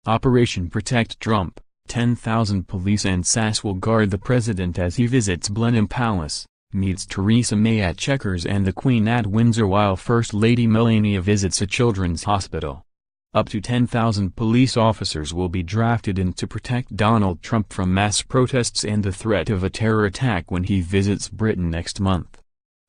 Operation Protect Trump. 10,000 police and SAS will guard the president as he visits Blenheim Palace, meets Theresa May at Chequers and the Queen at Windsor while First Lady Melania visits a children's hospital. Up to 10,000 police officers will be drafted in to protect Donald Trump from mass protests and the threat of a terror attack when he visits Britain next month.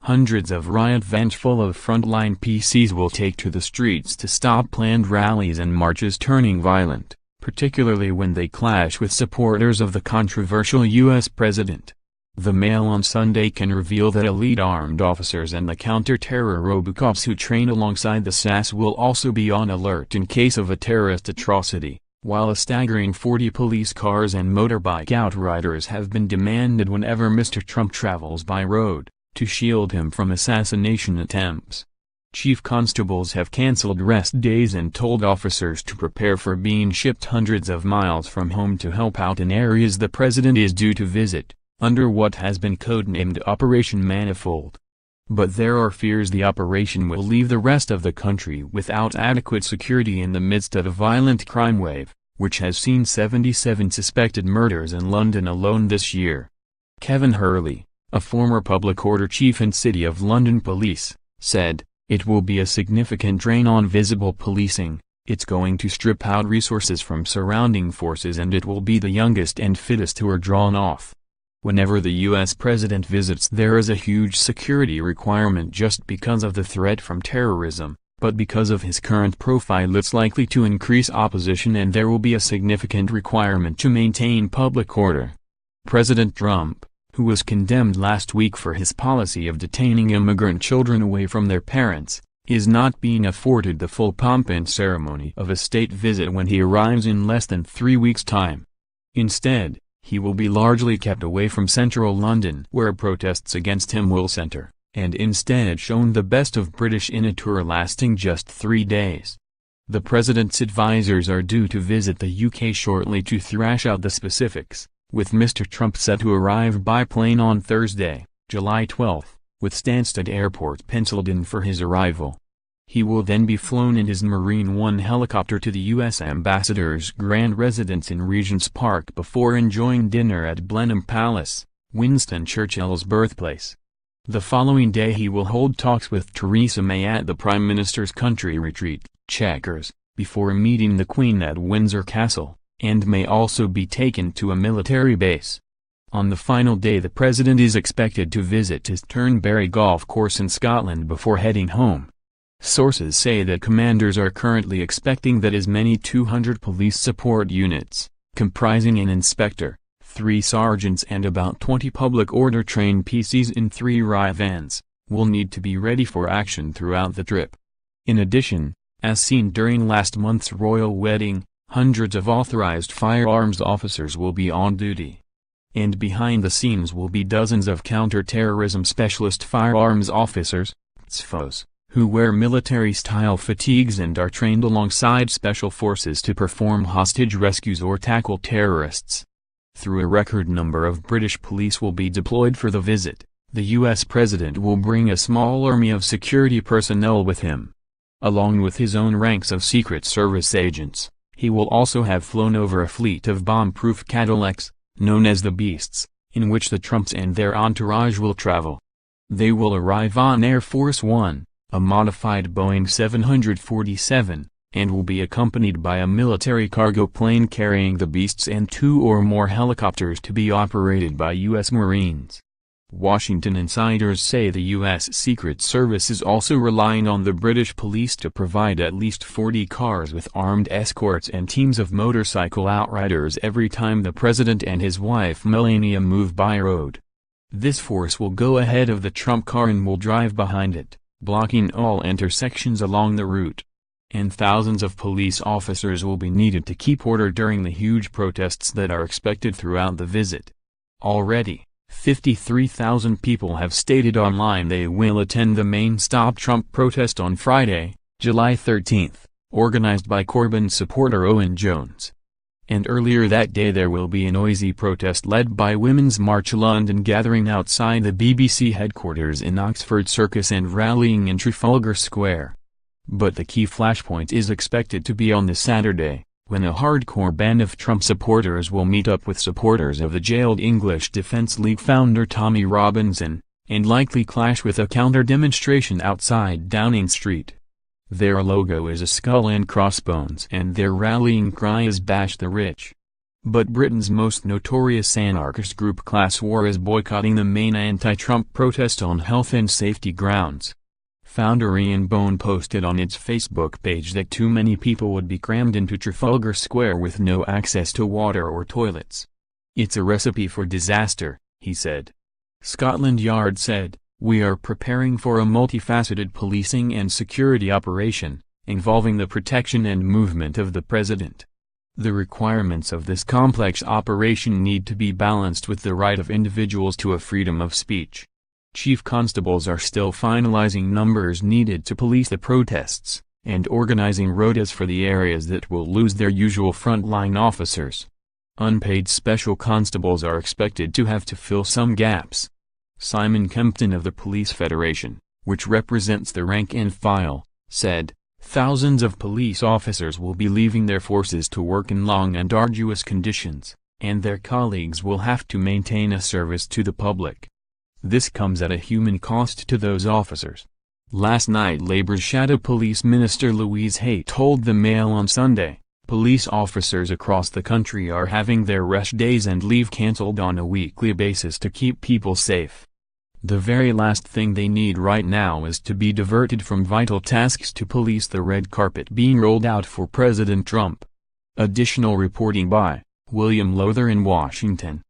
Hundreds of riot vans full of frontline PCs will take to the streets to stop planned rallies and marches turning violent, particularly when they clash with supporters of the controversial U.S. president. The Mail on Sunday can reveal that elite armed officers and the counter-terror robocops who train alongside the SAS will also be on alert in case of a terrorist atrocity, while a staggering 40 police cars and motorbike outriders have been demanded whenever Mr. Trump travels by road, to shield him from assassination attempts. Chief constables have cancelled rest days and told officers to prepare for being shipped hundreds of miles from home to help out in areas the president is due to visit, under what has been codenamed Operation Manifold. But there are fears the operation will leave the rest of the country without adequate security in the midst of a violent crime wave, which has seen 77 suspected murders in London alone this year. Kevin Hurley, a former public order chief and City of London Police, said, "It will be a significant drain on visible policing, it's going to strip out resources from surrounding forces and it will be the youngest and fittest who are drawn off." Whenever the U.S. president visits there is a huge security requirement just because of the threat from terrorism, but because of his current profile it's likely to increase opposition and there will be a significant requirement to maintain public order. President Trump, who was condemned last week for his policy of detaining immigrant children away from their parents, is not being afforded the full pomp and ceremony of a state visit when he arrives in less than 3 weeks' time. Instead, he will be largely kept away from central London where protests against him will center, and instead shown the best of British in a tour lasting just 3 days. The president's advisors are due to visit the UK shortly to thrash out the specifics, with Mr. Trump set to arrive by plane on Thursday, July 12, with Stansted Airport penciled in for his arrival. He will then be flown in his Marine One helicopter to the U.S. ambassador's grand residence in Regent's Park before enjoying dinner at Blenheim Palace, Winston Churchill's birthplace. The following day he will hold talks with Theresa May at the Prime Minister's country retreat, Chequers, before meeting the Queen at Windsor Castle, and may also be taken to a military base. On the final day the president is expected to visit his Turnberry golf course in Scotland before heading home. Sources say that commanders are currently expecting that as many 200 police support units, comprising an inspector, 3 sergeants and about 20 public order-trained PCs in 3 riot vans, will need to be ready for action throughout the trip. In addition, as seen during last month's royal wedding, hundreds of authorized firearms officers will be on duty. And behind the scenes will be dozens of counter-terrorism specialist firearms officers, SFOs, who wear military-style fatigues and are trained alongside special forces to perform hostage rescues or tackle terrorists. Through a record number of British police will be deployed for the visit, the U.S. president will bring a small army of security personnel with him. Along with his own ranks of Secret Service agents, he will also have flown over a fleet of bomb-proof Cadillacs, known as the Beasts, in which the Trumps and their entourage will travel. They will arrive on Air Force One, a modified Boeing 747, and will be accompanied by a military cargo plane carrying the Beasts and 2 or more helicopters to be operated by U.S. Marines. Washington insiders say the U.S. Secret Service is also relying on the British police to provide at least 40 cars with armed escorts and teams of motorcycle outriders every time the president and his wife Melania move by road. This force will go ahead of the Trump car and will drive behind it, blocking all intersections along the route. And thousands of police officers will be needed to keep order during the huge protests that are expected throughout the visit. Already, 53,000 people have stated online they will attend the main Stop Trump protest on Friday, July 13, organized by Corbyn supporter Owen Jones. And earlier that day there will be a noisy protest led by Women's March London gathering outside the BBC headquarters in Oxford Circus and rallying in Trafalgar Square. But the key flashpoint is expected to be on the Saturday, when a hardcore band of Trump supporters will meet up with supporters of the jailed English Defense League founder Tommy Robinson, and likely clash with a counter-demonstration outside Downing Street. Their logo is a skull and crossbones, and their rallying cry is "Bash the Rich." But Britain's most notorious anarchist group Class War is boycotting the main anti-Trump protest on health and safety grounds. Founder Ian Bone posted on its Facebook page that too many people would be crammed into Trafalgar Square with no access to water or toilets. "It's a recipe for disaster," he said. Scotland Yard said, "We are preparing for a multifaceted policing and security operation, involving the protection and movement of the president. The requirements of this complex operation need to be balanced with the right of individuals to a freedom of speech. Chief constables are still finalizing numbers needed to police the protests, and organizing rotas for the areas that will lose their usual frontline officers. Unpaid special constables are expected to have to fill some gaps." Simon Kempton of the Police Federation, which represents the rank and file, said, "Thousands of police officers will be leaving their forces to work in long and arduous conditions, and their colleagues will have to maintain a service to the public. This comes at a human cost to those officers." Last night Labour's Shadow Police Minister Louise Hay told the Mail on Sunday, "Police officers across the country are having their rest days and leave cancelled on a weekly basis to keep people safe. The very last thing they need right now is to be diverted from vital tasks to police the red carpet being rolled out for President Trump." Additional reporting by William Lowther in Washington.